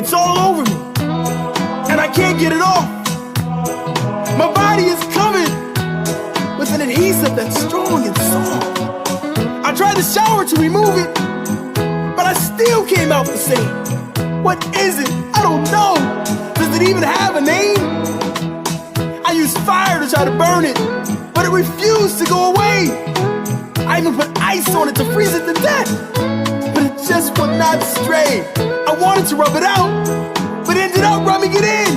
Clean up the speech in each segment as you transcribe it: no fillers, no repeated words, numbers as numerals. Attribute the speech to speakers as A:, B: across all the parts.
A: It's all over me, and I can't get it off. My body is covered with an adhesive that's strong and soft. I tried to shower to remove it, but I still came out the same. What is it? I don't know. Does it even have a name? I used fire to try to burn it, but it refused to go away. I even put ice on it to freeze it to death, but it just would not stray. I wanted to rub it out, but ended up rubbing it in.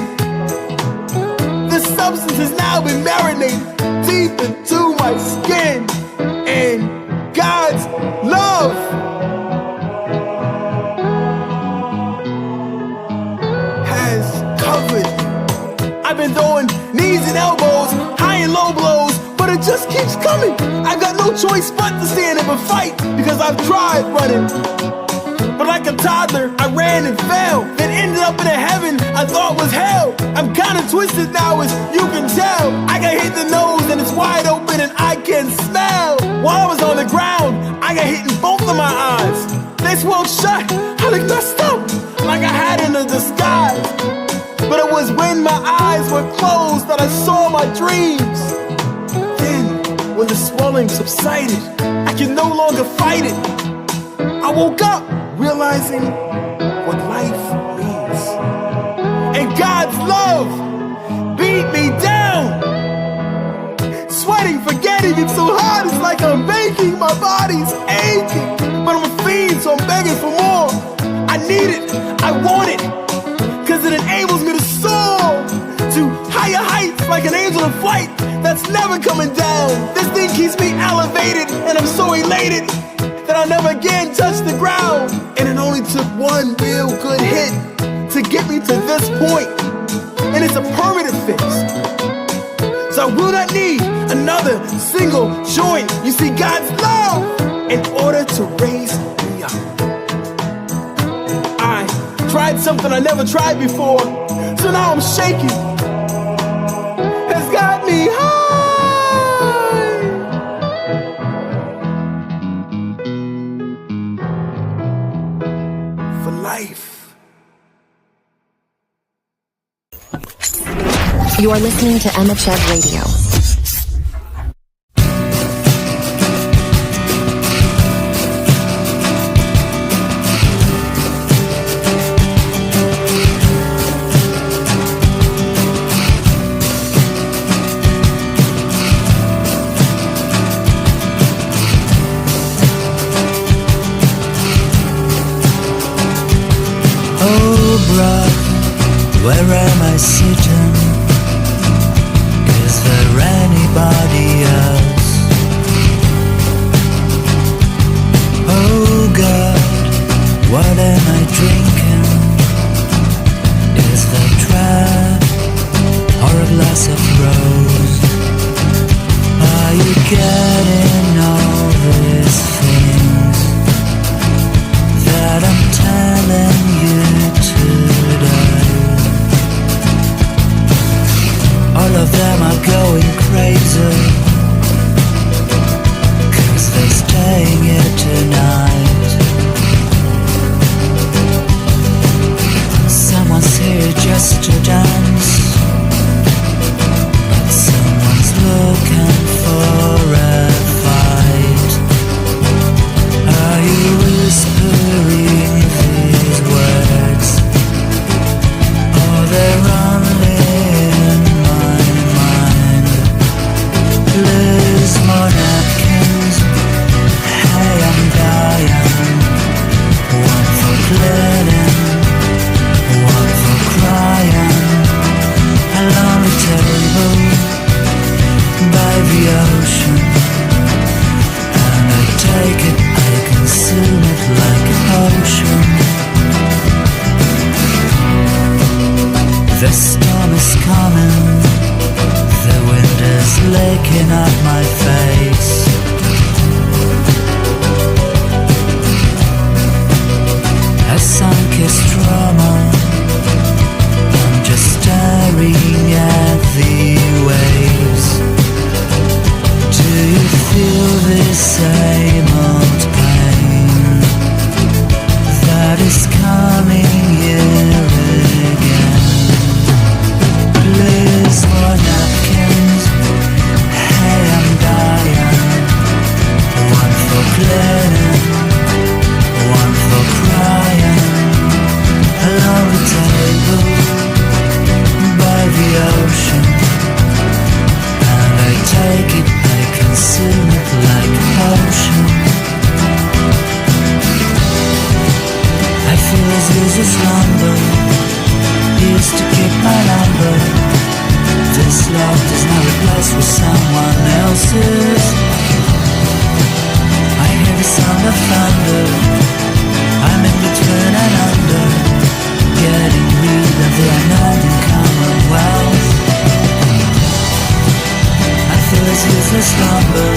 A: The substance has now been marinated deep into my skin, and God's love has covered me. I've been throwing knees and elbows, high and low blows, but it just keeps coming. I've got no choice but to stand up and fight, because I've tried running, but like a toddler, I ran and fell, then ended up in a heaven I thought was hell. I'm kinda twisted now, as you can tell. I got hit in the nose and it's wide open and I can smell. While I was on the ground, I got hit in both of my eyes. They swelled shut, I looked messed up, like I had in a disguise. But it was when my eyes were closed that I saw my dreams. Then, when the swelling subsided, I could no longer fight it. I woke up realizing what life means, and God's love beat me down. Sweating, forgetting it so hard, it's like I'm baking. My body's aching, but I'm a fiend, so I'm begging for more. I need it, I want it, cause it enables me to soar to higher heights like an angel in flight that's never coming down. This thing keeps me elevated, and I'm so elated that I'll never again touch the ground. And it only took one real good hit to get me to this point, and it's a permanent fix. So I will not need another single joint. You see, God's love in order to raise me up. I tried something I never tried before, so now I'm shaking. It's got me high. Life.
B: You are listening to Emmachev Radio.
C: Where am I sitting? Is there anybody else? Oh God, what am I drinking? Is there trap or a glass of rose? Are you getting all these things that I'm telling you today? All of them are going crazy, 'cause they're staying here tonight. Someone's here just to dance, but someone's looking for a fight. Are you whispering these words, or they're only lose more napkins? Hey, I'm dying. One for cleaning, one for crying. A lonely table by the ocean, and I take it, I consume it like a potion. The storm is coming, the wind is licking up my face. A sun-kissed drama, I'm just staring at the waves. Do you feel the same old pain that is coming here love does not replace with someone else's. I hear the sound of thunder. I'm in between and under, getting rid of the unknown commonwealth. I feel as useless slumber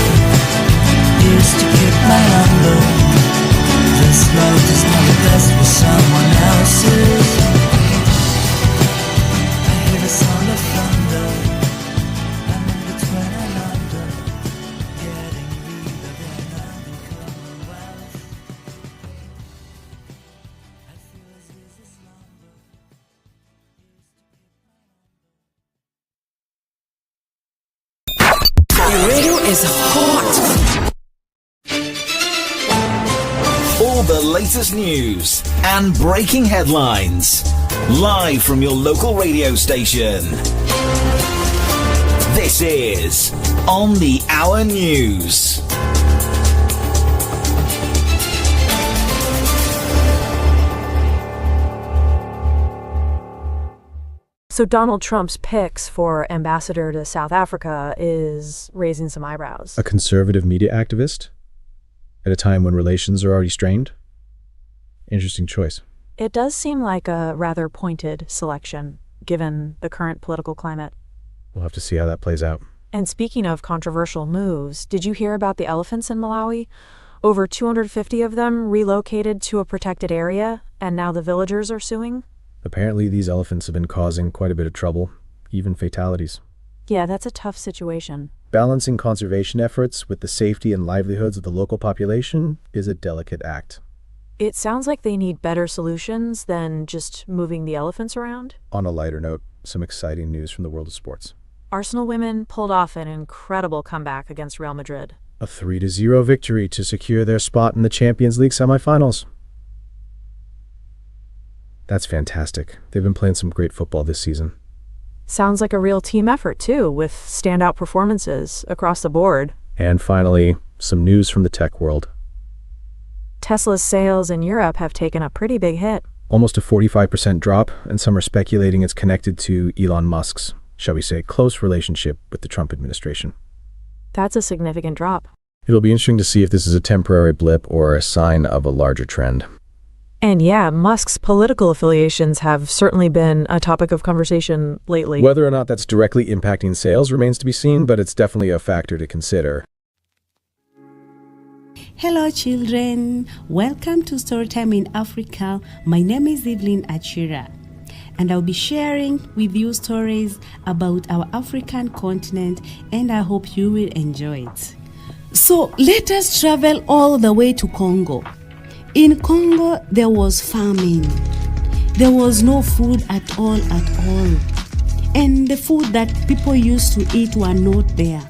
C: used to keep my number. This love does not replace with someone else's. I hear the sound of thunder. I'm in between and under, getting rid of the unknown commonwealth. I feel as useless slumber used to keep
D: Your radio is hot.
E: All the latest news and breaking headlines, live from your local radio station. This is On the Hour News.
F: So Donald Trump's picks for ambassador to South Africa is raising some eyebrows.
G: A conservative media activist at a time when relations are already strained? Interesting choice.
F: It does seem like a rather pointed selection, given the current political climate.
G: We'll have to see how that plays out.
F: And speaking of controversial moves, did you hear about the elephants in Malawi? Over 250 of them relocated to a protected area, and now the villagers are suing?
G: Apparently, these elephants have been causing quite a bit of trouble, even fatalities.
F: Yeah, that's a tough situation.
G: Balancing conservation efforts with the safety and livelihoods of the local population is a delicate act.
F: It sounds like they need better solutions than just moving the elephants around.
G: On a lighter note, some exciting news from the world of sports.
F: Arsenal women pulled off an incredible comeback against Real Madrid.
G: A 3-0 victory to secure their spot in the Champions League semifinals. That's fantastic. They've been playing some great football this season.
F: Sounds like a real team effort, too, with standout performances across the board.
G: And finally, some news from the tech world.
F: Tesla's sales in Europe have taken a pretty big hit.
G: Almost a 45% drop, and some are speculating it's connected to Elon Musk's, shall we say, close relationship with the Trump administration.
F: That's a significant drop.
G: It'll be interesting to see if this is a temporary blip or a sign of a larger trend.
F: And yeah, Musk's political affiliations have certainly been a topic of conversation lately.
G: Whether or not that's directly impacting sales remains to be seen, but it's definitely a factor to consider.
H: Hello children, welcome to Storytime in Africa. My name is Evelyn Achira, and I'll be sharing with you stories about our African continent, and I hope you will enjoy it. So let us travel all the way to Congo. In Congo, there was famine. There was no food at all. And the food that people used to eat were not there.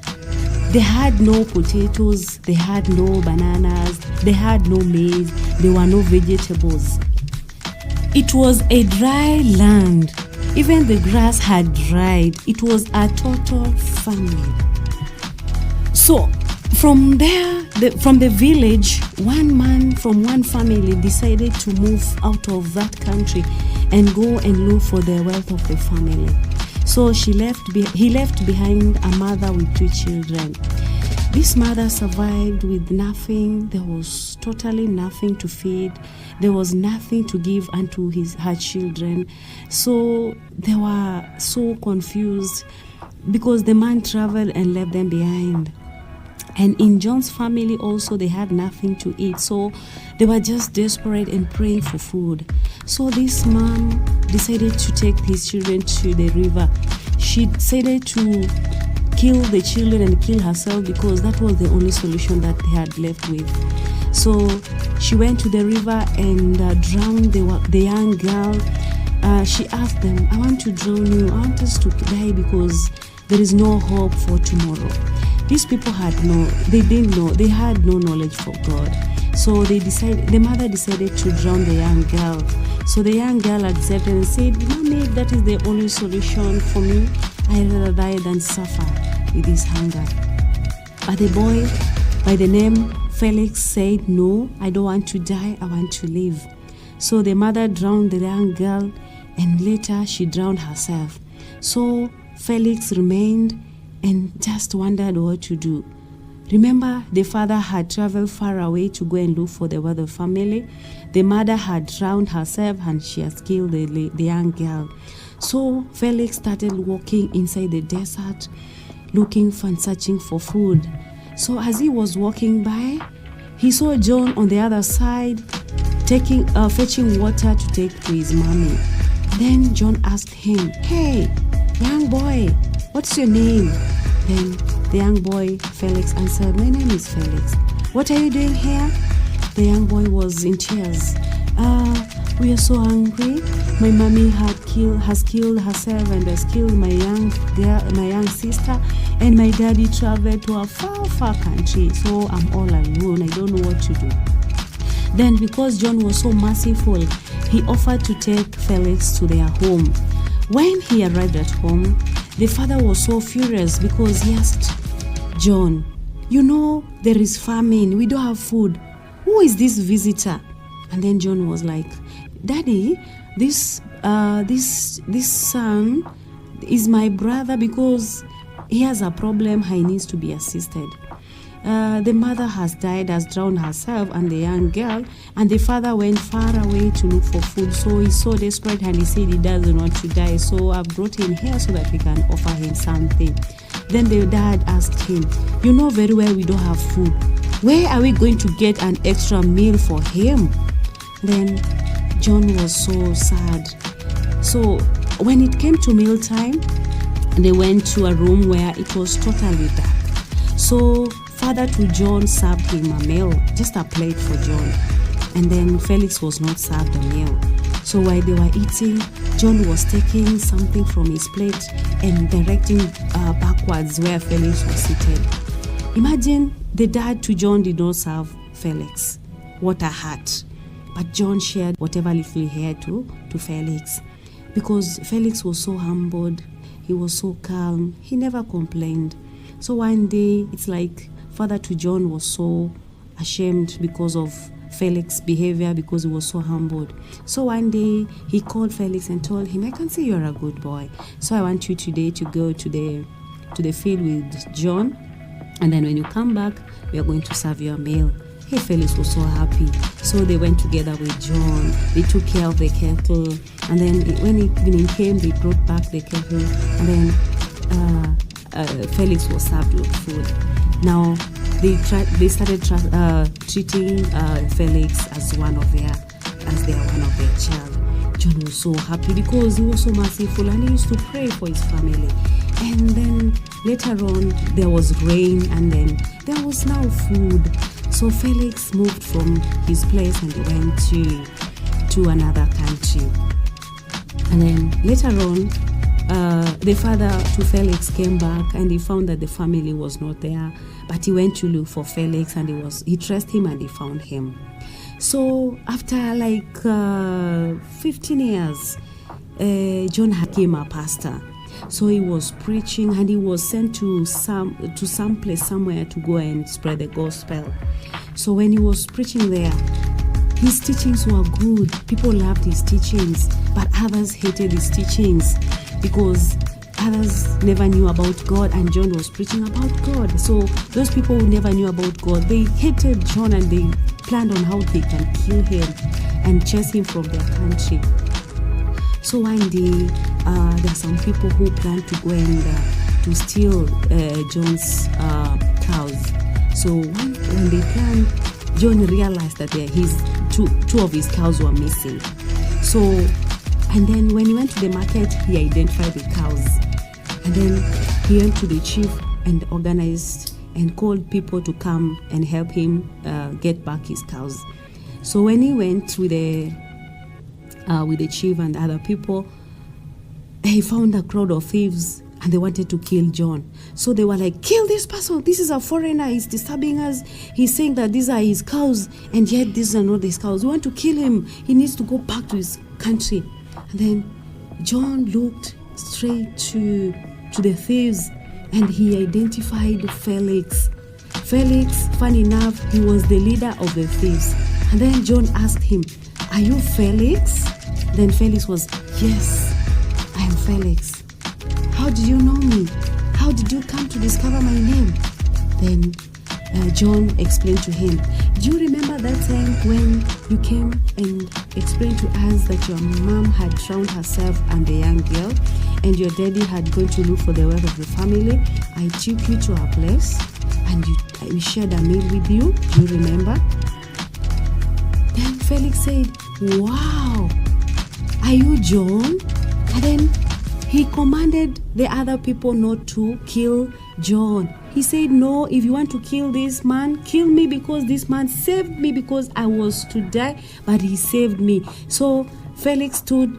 H: They had no potatoes, they had no bananas, they had no maize, there were no vegetables. It was a dry land. Even the grass had dried. It was a total famine. So from there, from the village, one man from one family decided to move out of that country and go and look for the wealth of the family. So he left behind a mother with 2 children. This mother survived with nothing. There was totally nothing to feed. There was nothing to give unto her children. So they were so confused because the man traveled and left them behind. And in John's family also, they had nothing to eat. So they were just desperate and praying for food. So this mom decided to take his children to the river. She decided to kill the children and kill herself because that was the only solution that they had left with. So she went to the river and drowned the young girl. She asked them, I want to drown you. I want us to die because there is no hope for tomorrow. These people didn't know, they had no knowledge for God. So the mother decided to drown the young girl. So the young girl accepted and said, Mommy, if that is the only solution for me, I'd rather die than suffer with this hunger. But the boy by the name Felix said, no, I don't want to die, I want to live. So the mother drowned the young girl and later she drowned herself. So Felix remained and just wondered what to do. Remember, the father had traveled far away to go and look for the other family. The mother had drowned herself and she has killed the young girl. So Felix started walking inside the desert, looking for and searching for food. So as he was walking by, he saw John on the other side fetching water to take to his mommy. Then John asked him, "Hey, young boy, what's your name?" Then the young boy, Felix, answered, "My name is Felix. What are you doing here?" The young boy was in tears. We are so hungry. My mommy has killed herself and has killed my young sister, and my daddy traveled to a far country. So I'm all alone. I don't know what to do. Then, because John was so merciful, he offered to take Felix to their home. When he arrived at home, the father was so furious because he asked John, there is famine. We don't have food. Who is this visitor? And then John was like, "Daddy, this son is my brother because he has a problem. He needs to be assisted. The mother has drowned herself and the young girl, and the father went far away to look for food. So he's so desperate and he said he doesn't want to die. So I've brought him here so that we can offer him something." Then the dad asked him, "You know very well we don't have food. Where are we going to get an extra meal for him?" Then John was so sad. So when it came to mealtime, they went to a room where it was totally dark. So father to John served him a meal, just a plate for John. And then Felix was not served a meal. So while they were eating, John was taking something from his plate and directing backwards where Felix was seated. Imagine the dad to John did not serve Felix. What a heart. But John shared whatever little he had to Felix. Because Felix was so humbled, he was so calm, he never complained. So one day, it's like father to John was so ashamed because of Felix's behavior, because he was so humbled. So one day, he called Felix and told him, "I can see you're a good boy. So I want you today to go to the field with John. And then when you come back, we are going to serve you a meal." Hey, Felix was so happy. So they went together with John. They took care of the kettle. And then when evening came, they brought back the kettle. And then Felix was served with food. Now, they started treating Felix as they are one of their child. John was so happy because he was so merciful and he used to pray for his family. And then later on, there was rain and then there was now food. So Felix moved from his place and went to another country. And then later on, the father to Felix came back and he found that the family was not there. But he went to look for Felix and he traced him and he found him. So after 15 years, John became a pastor. So he was preaching and he was sent to some place somewhere to go and spread the gospel. So when he was preaching there, his teachings were good. People loved his teachings, but others hated his teachings because others never knew about God and John was preaching about God. So those people who never knew about God, they hated John and they planned on how they can kill him and chase him from their country. So one day, there are some people who plan to go and to steal John's cows. So when they planned, John realized that two of his cows were missing. So, and then when he went to the market, he identified the cows. And then he went to the chief and organized and called people to come and help him get back his cows. So when he went with the chief and other people, he found a crowd of thieves and they wanted to kill John. So they were like, "Kill this person. This is a foreigner. He's disturbing us. He's saying that these are his cows and yet these are not his cows. We want to kill him. He needs to go back to his country." And then John looked straight to the thieves and he identified Felix. Felix, funny enough, he was the leader of the thieves. And then John asked him, "Are you Felix?" Then Felix was, "Yes, I am Felix. How how did you know me? How did you come to discover my name? Then John explained to him, do you remember that time when you came and explained to us that your mom had drowned herself and a young girl, and your daddy had gone to look for the wealth of the family? I took you to our place and we shared a meal with you. Do you remember? Then Felix said, wow, are you John? And then he commanded the other people not to kill John. He said, no, if you want to kill this man, kill me, because this man saved me, because I was to die, but he saved me. So Felix stood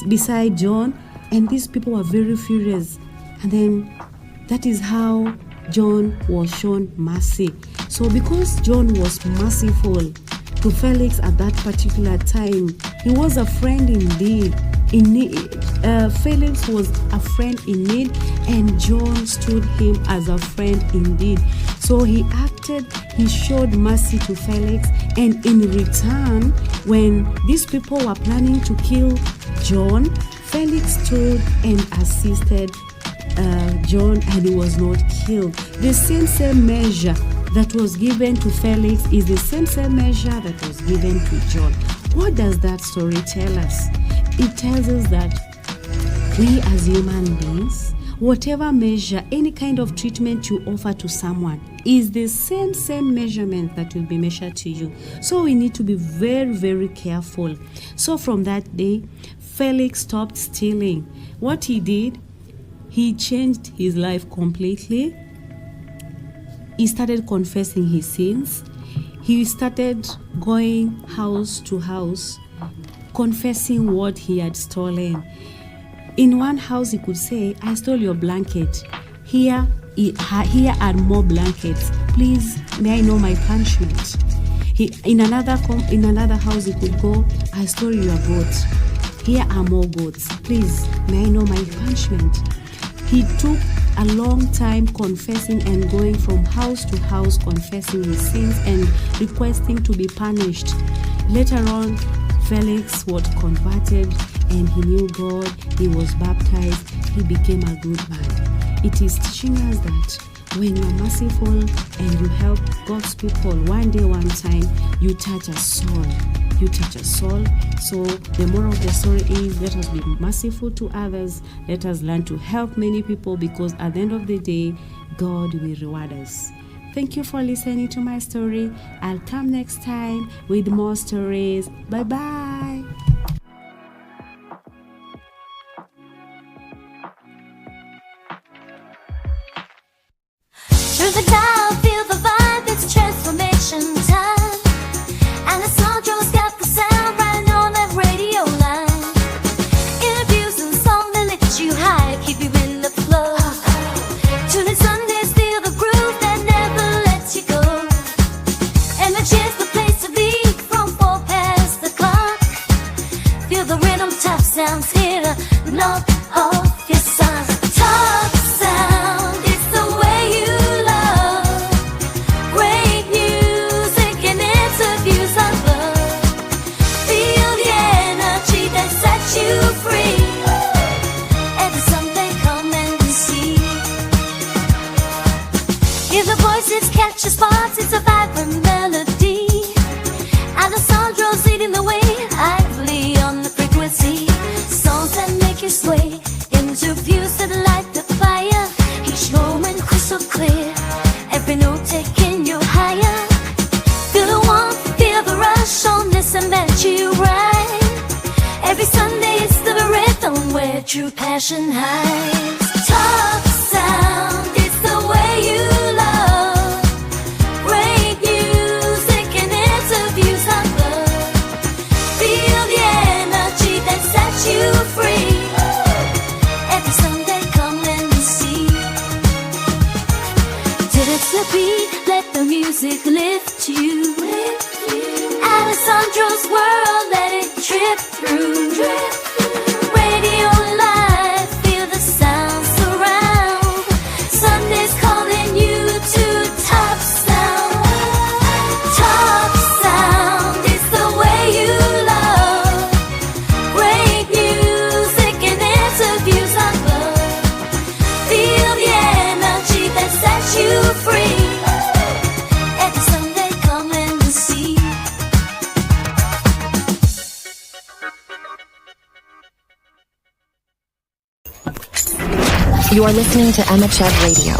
H: beside John, and these people were very furious. And then that is how John was shown mercy. So because John was merciful to Felix at that particular time, he was a friend indeed. Felix was a friend in need, and John stood him as a friend indeed. So he showed mercy to Felix, and in return, when these people were planning to kill John, Felix stood and assisted John, and he was not killed. The same measure that was given to Felix is the same measure that was given to John. What does that story tell us? It tells us that we as human beings, whatever measure, any kind of treatment you offer to someone is the same measurement that will be measured to you. So we need to be very, very careful. So from that day, Felix stopped stealing. What he did, he changed his life completely. He started confessing his sins. He started going house to house, confessing what he had stolen. In one house, he could say, I stole your blanket. Here are more blankets. Please, may I know my punishment? In another house, he could go, I stole your goat. Here are more goats. Please, may I know my punishment? He took a long time confessing and going from house to house, confessing his sins and requesting to be punished. Later on, Felix was converted and he knew God. He was baptized. He became a good man. It is teaching us that when you're merciful and you help God's people, one day, one time, you touch a soul. You touch a soul. So the moral of the story is, let us be merciful to others. Let us learn to help many people, because at the end of the day, God will reward us. Thank you for listening to my story. I'll come next time with more stories. Bye-bye.
I: Through the dial, feel the vibe, it's transformation time. And the Sandro's got the sound right on that radio line. Interviews and songs that lift you high, keep you in the flow. Tune in Sundays, feel the groove that never lets you go. Emmachev, the place to be from 4 past the clock. Feel the rhythm, top sounds here to knock off your socks. Top sound, it's the way you love. Great music and interviews I love. Feel the energy that sets you free. Every Sunday come and see. Hear the voices, catch the spots, it's a vibrant melody. Alessandro's leading the way, lively on the frequency. Songs that make you sway, interviews that light the fire. Each moment crystal clear, every note taking you higher. Feel the warmth, feel the rush on this and that you ride. Every Sunday it's the rhythm where true passion hides. Top sound, it's the way you love. Great music and interviews I love. Feel the energy that sets you free. Every Sunday come and see. Dance the beat, let the music lift you. Alessandro's world, let it drip through. Radio live, feel the sound surround. Sunday's calling you to top sound. Top sound is the way you love. Great music and interviews I love.
B: You are listening to Emmachev Radio.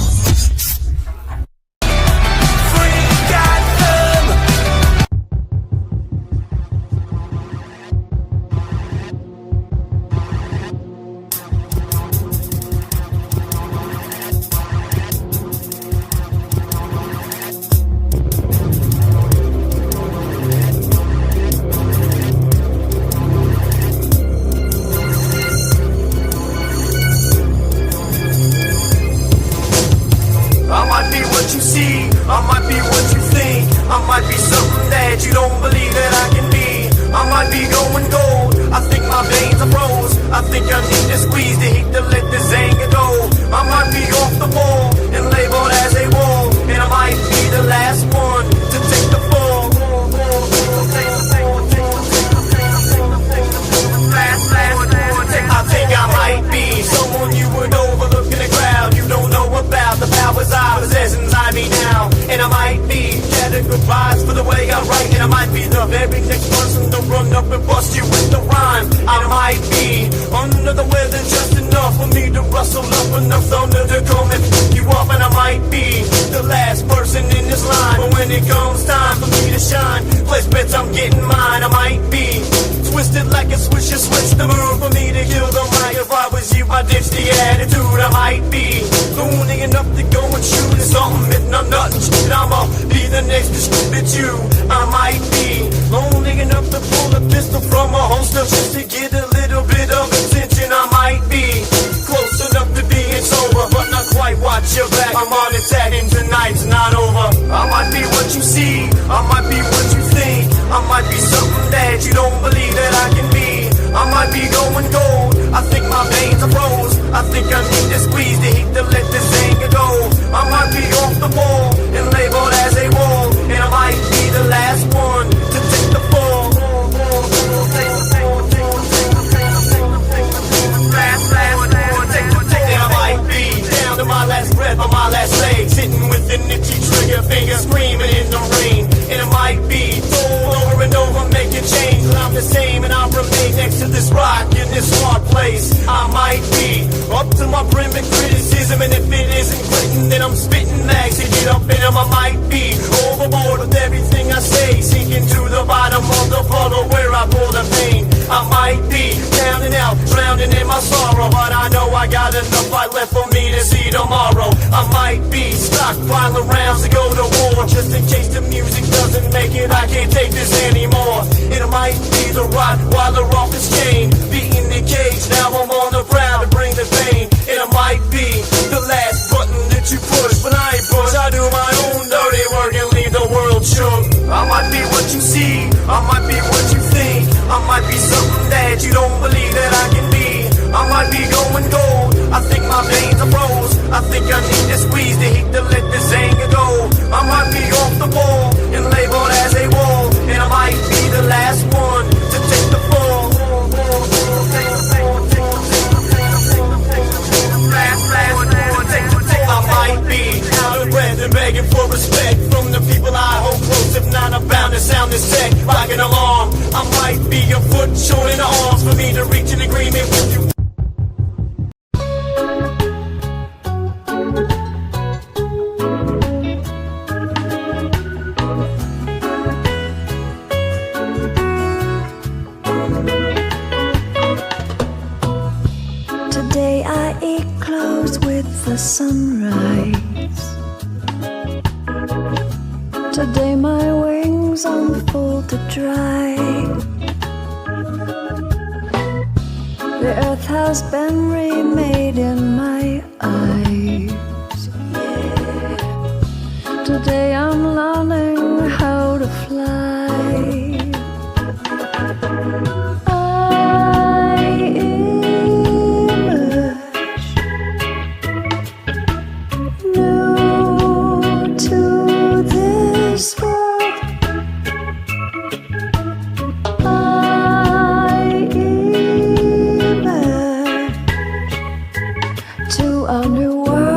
I: To a new world.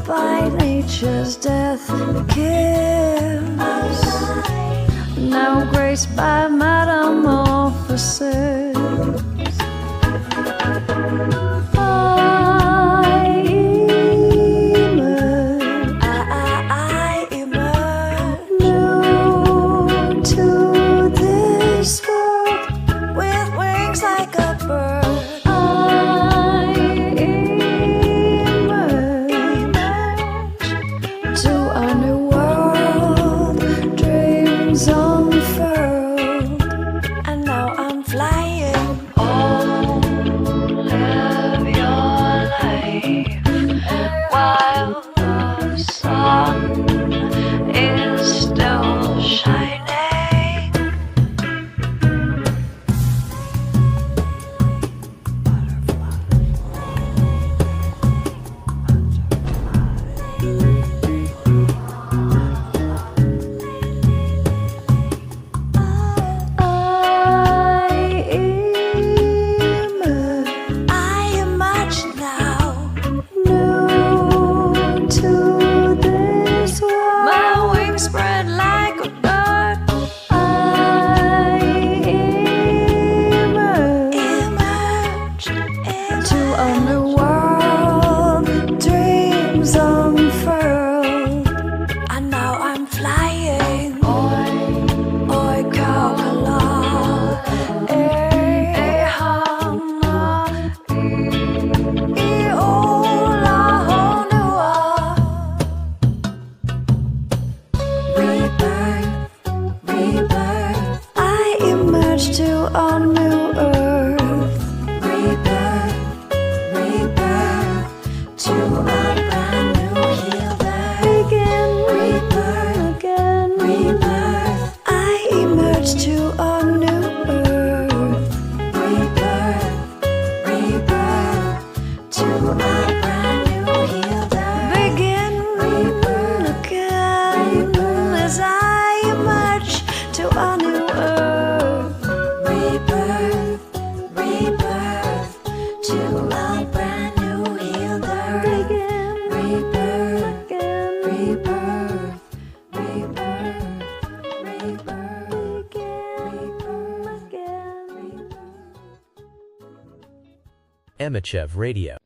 I: by nature's death kiss, now graced by metamorphosis. I emerge new to this world with wings like a bird. I emerge to a new world, dreams unfurled, and now I'm flying. Oh, live your life while the sun is still shining. I emerge now, new to this world. My wings spread like a bird. I emerge into a new world, dreams unfurled, and now I'm flying. Oi, kakala, hana, ola honua. Rebirth, rebirth. I emerge to a new earth. Rebirth, rebirth. To a brand new healed earth. Begin, rebirth, again, rebirth. I emerge to a new earth. Rebirth, rebirth. To a brand new healed earth. Begin, rebirth, again, as I emerge to a new earth. Rebirth, rebirth. To a brand new healed earth. Begin, rebirth, again, rebirth, rebirth, rebirth, again, rebirth.
J: Emmachev Radio.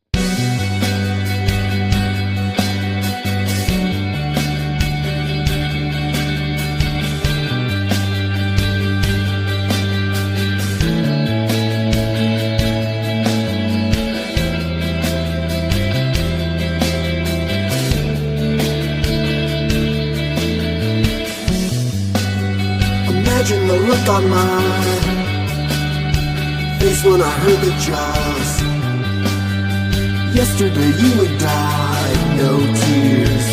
A: Imagine the look on my face when I heard the jaws. Yesterday you had died, no tears.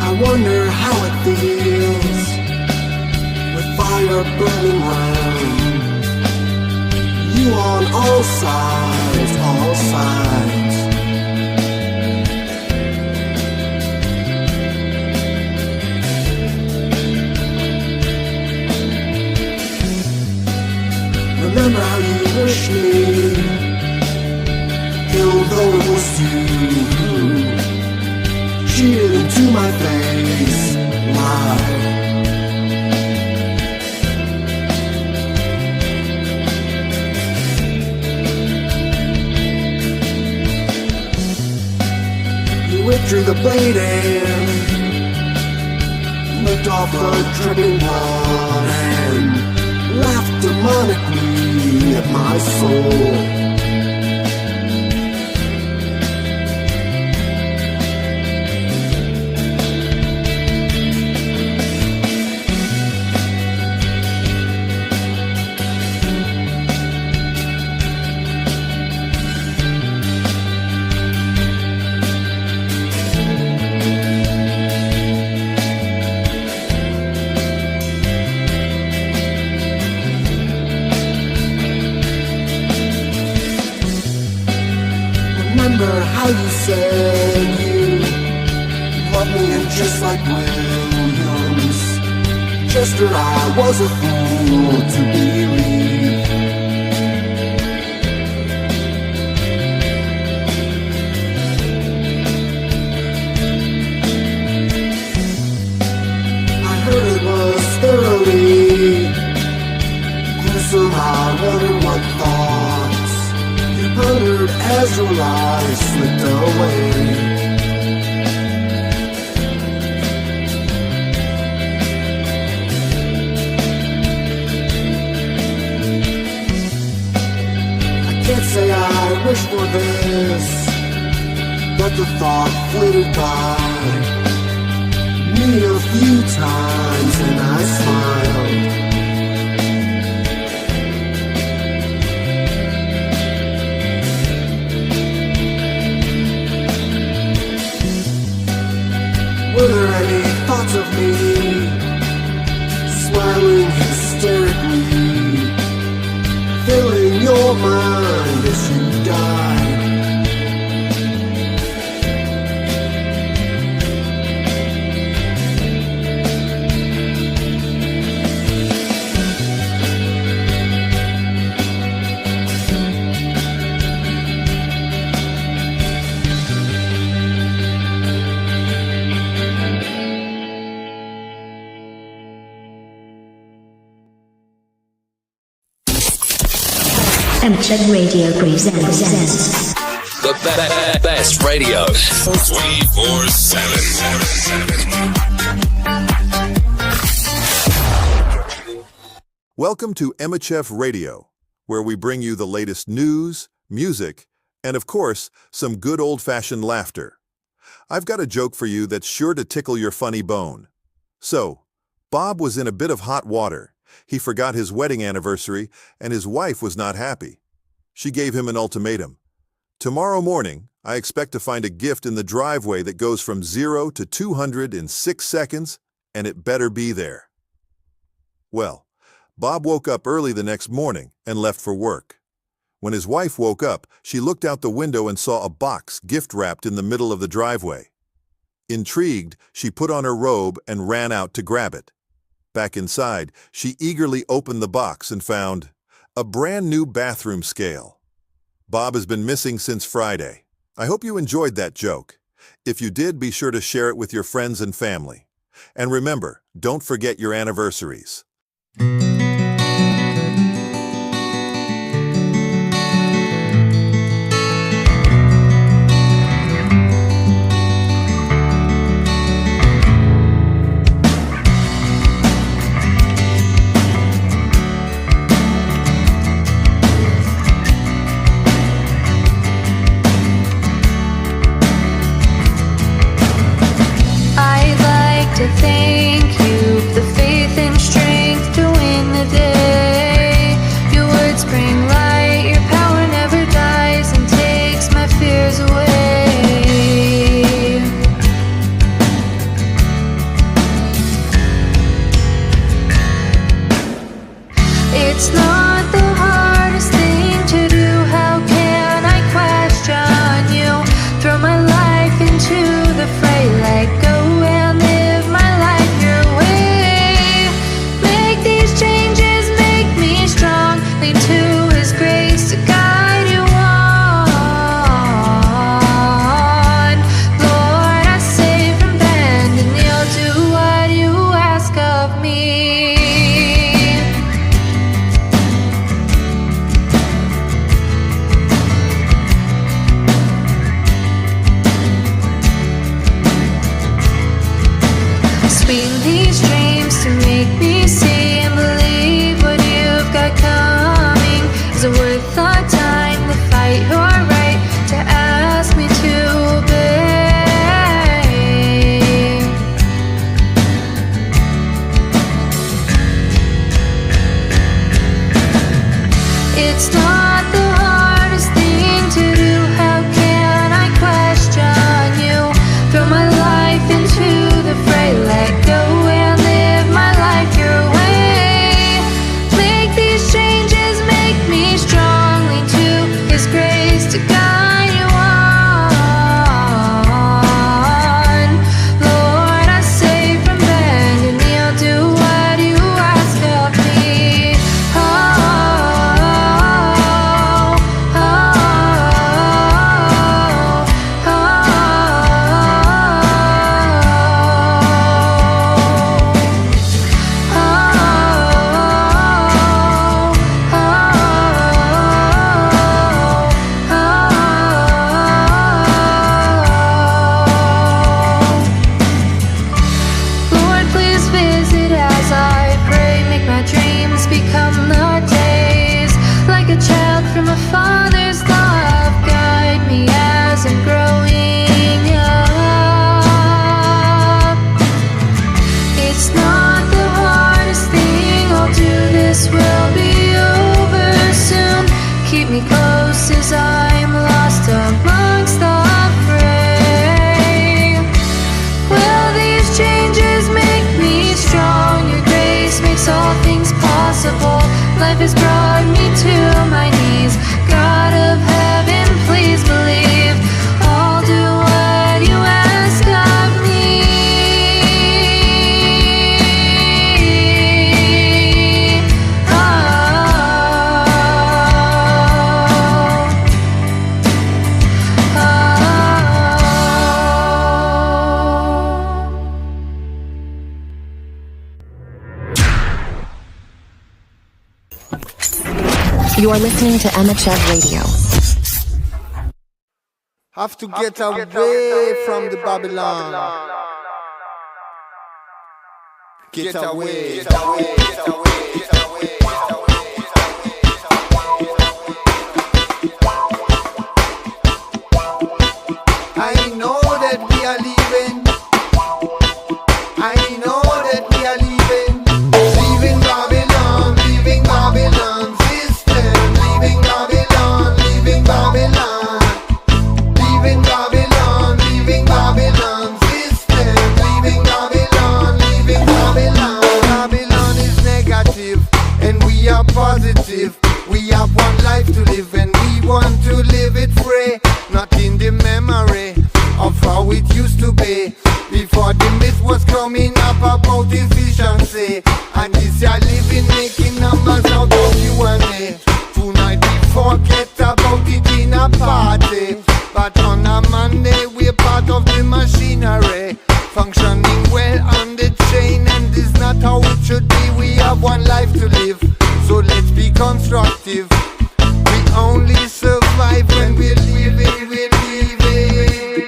A: I wonder how it feels with fire burning round. You on all sides, all sides. Remember how you wished me, although it was you. Cheated into my face, lied. Through the blade and licked off the dripping blood and laughed demonically at my soul. Remember how you said you love me, and just like Williams, sister, I was a fool to believe. I heard it was early, and so I wondered what thoughts you pondered as your life slipped away. Can't say I wish for this, but the thought flitted by me a few times and I smiled. Were there any thoughts of me smiling hysterically, filling your mind as you died?
B: Emmachev Radio presents
J: the best radio 24/7.
K: Welcome to Emmachev Radio, where we bring you the latest news, music, and of course, some good old-fashioned laughter. I've got a joke for you that's sure to tickle your funny bone. So, Bob was in a bit of hot water. He forgot his wedding anniversary, and his wife was not happy. She gave him an ultimatum. Tomorrow morning, I expect to find a gift in the driveway that goes from 0 to 200 in 6 seconds, and it better be there. Well, Bob woke up early the next morning and left for work. When his wife woke up, she looked out the window and saw a box gift-wrapped in the middle of the driveway. Intrigued, she put on her robe and ran out to grab it. Back inside, she eagerly opened the box and found a brand new bathroom scale. Bob has been missing since Friday. I hope you enjoyed that joke. If you did, be sure to share it with your friends and family. And remember, don't forget your anniversaries.
I: Thank you for the faith and strength to win the day. Your words bring light, your power never dies and takes my fears away. It's not the hardest thing to do. How can I question you? Throw my life into the fray, let go and live my life your way. Make these changes, make me strong. Lean to His grace to guide you on. Lord, I say from bend and you'll do what you ask of me. Swing these dreams to make me see and believe what you've got coming. Is it worth our time to fight your right to ask me to obey? It's not the hardest thing to do. How can I question you? Throw my life into the fray, let go and live my life your way.
L: You are listening to Emmachev Radio.
M: Have to get away from the Babylon. Get away. Get away. Get away. Get away. I know that we are leaving. I know that we are leaving. Leaving Babylon, leaving Babylon system. Leaving Babylon, leaving Babylon. Leaving Babylon, leaving Babylon system. Leaving Babylon, leaving Babylon. Babylon is negative and we are positive. We have one life to live and we want to live it free. Not in the memory of how it used to be before the myth was coming up about efficiency. And this year living making numbers out of you and me. Tonight we forget about it in a party, but on a Monday we're part of the machinery, functioning well on the chain, and this not how it should be. We have one life to live, so let's be constructive. We only survive when we're leaving, we're leaving.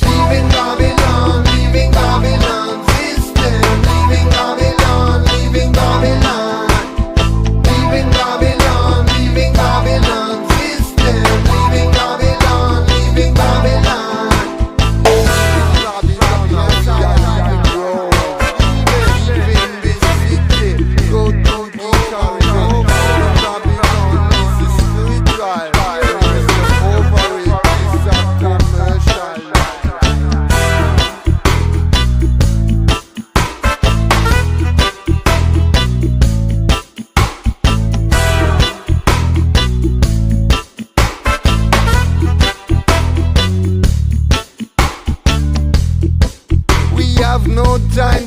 M: Leaving Babylon, leaving Babylon system. Leaving Babylon, leaving Babylon. Leaving Babylon, leaving Babylon system. Leaving Babylon, leaving Babylon. Leaving this city, go to the corridor. Babylon is spiritual. Over it is a commercial. We have no time